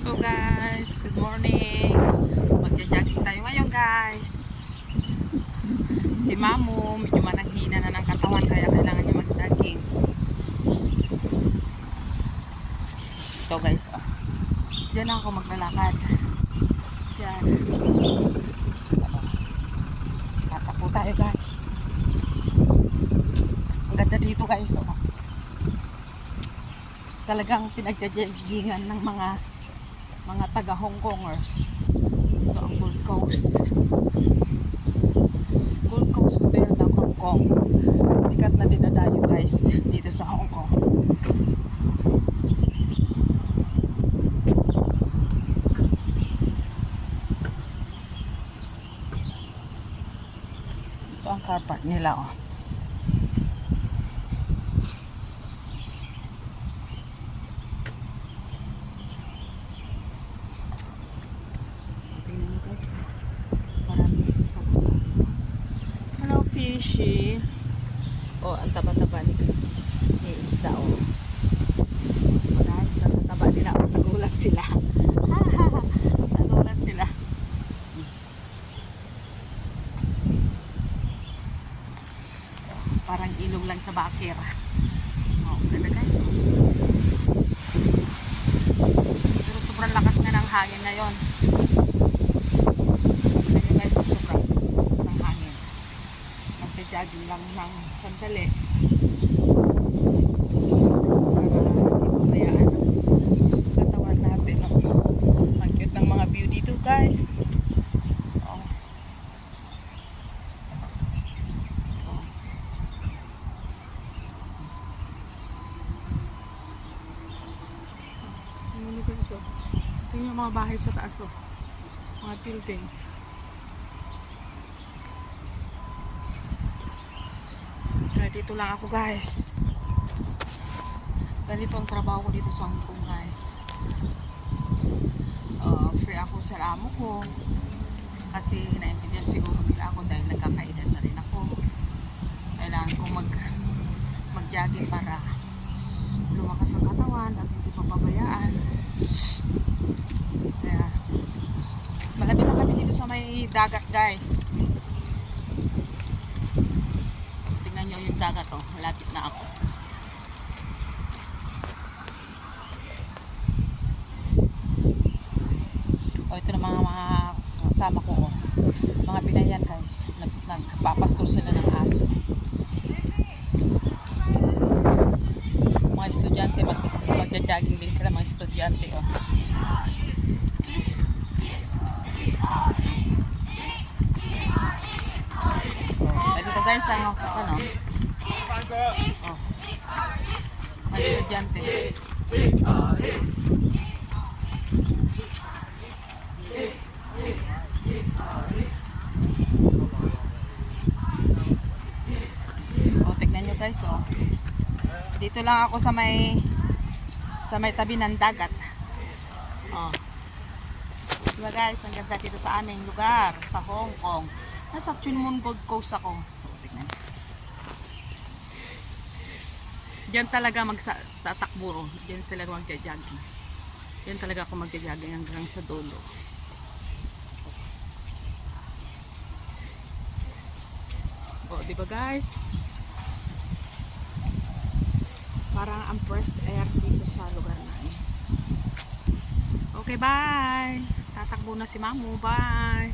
Hello guys, good morning. Magja-jogging tayo ngayon guys. Si Mamu medyo mananghina na ng katawan kaya kailangan niya mag-jogging. Ito guys, oh. Diyan lang ako maglalakad. Diyan. Tatakbo tayo guys. Ang ganda dito guys, oh. Talagang pinagja-joggingan ng mga taga Hong Kongers. Ito ang Gold Coast. Gold Coast Hotel ng Hong Kong. Sikat na dinadayo guys dito sa Hong Kong. Ito ang car park nila, oh. Tingnan nyo guys, maraming isda sa baba. Hello fishy. Oh, ang taba-taba ni isda, oh. Guys, ang taba nila, oh. Nagulat sila. Nagulat sila. Parang ilog lang sa bakir. Oh, ganda guys, oh. Pero sobrang lakas nga ng hangin ngayon. Ayun guys, sobrang lakas ng hangin. Magja-jogging lang ng sandali. Para hindi mabayaan ang katawan natin. Oh. Ang cute ng mga view dito guys. Oh. Oh. Ano guys, oh. Tingnan yung mga bahay sa taas, oh. Mga building. Kaya dito lang ako guys. Ganito ang trabaho ko dito sa Hong Kong guys. Free ako sa amo ko. Kasi naintindihan siguro nila ako dahil nagkakaedad na rin ako. Kailangan ko mag-jogging para lumakas ang katawan at hindi papabayaan. Kaya malapit na kami dito sa may dagat guys. Tingnan nyo yung dagat, oh. Malapit na ako. Oh, ito na mga kasama ko, oh. Mga Pinayan guys. Nagpapastor sila ng aso. Mga estudyante, magja-jogging din sila mga estudyante, oh. Dito guys, ano, oh. Mga estudyante. Oh, tignan nyo guys, oh. Dito lang ako sa may tabi ng dagat. Oh. Diba guys, ang ganda dito sa aming lugar, sa Hong Kong. Nasa Chunmun Gold Coast ako. Tignan. Diyan talaga magtatakbo. Diyan sila magja-jogging. Diyan talaga ako magja-jogging hanggang sa dulo. Oh, diba guys? Parang ang fresh air dito sa lugar namin. Okay, bye! Tatakbo na si Mamu. Bye!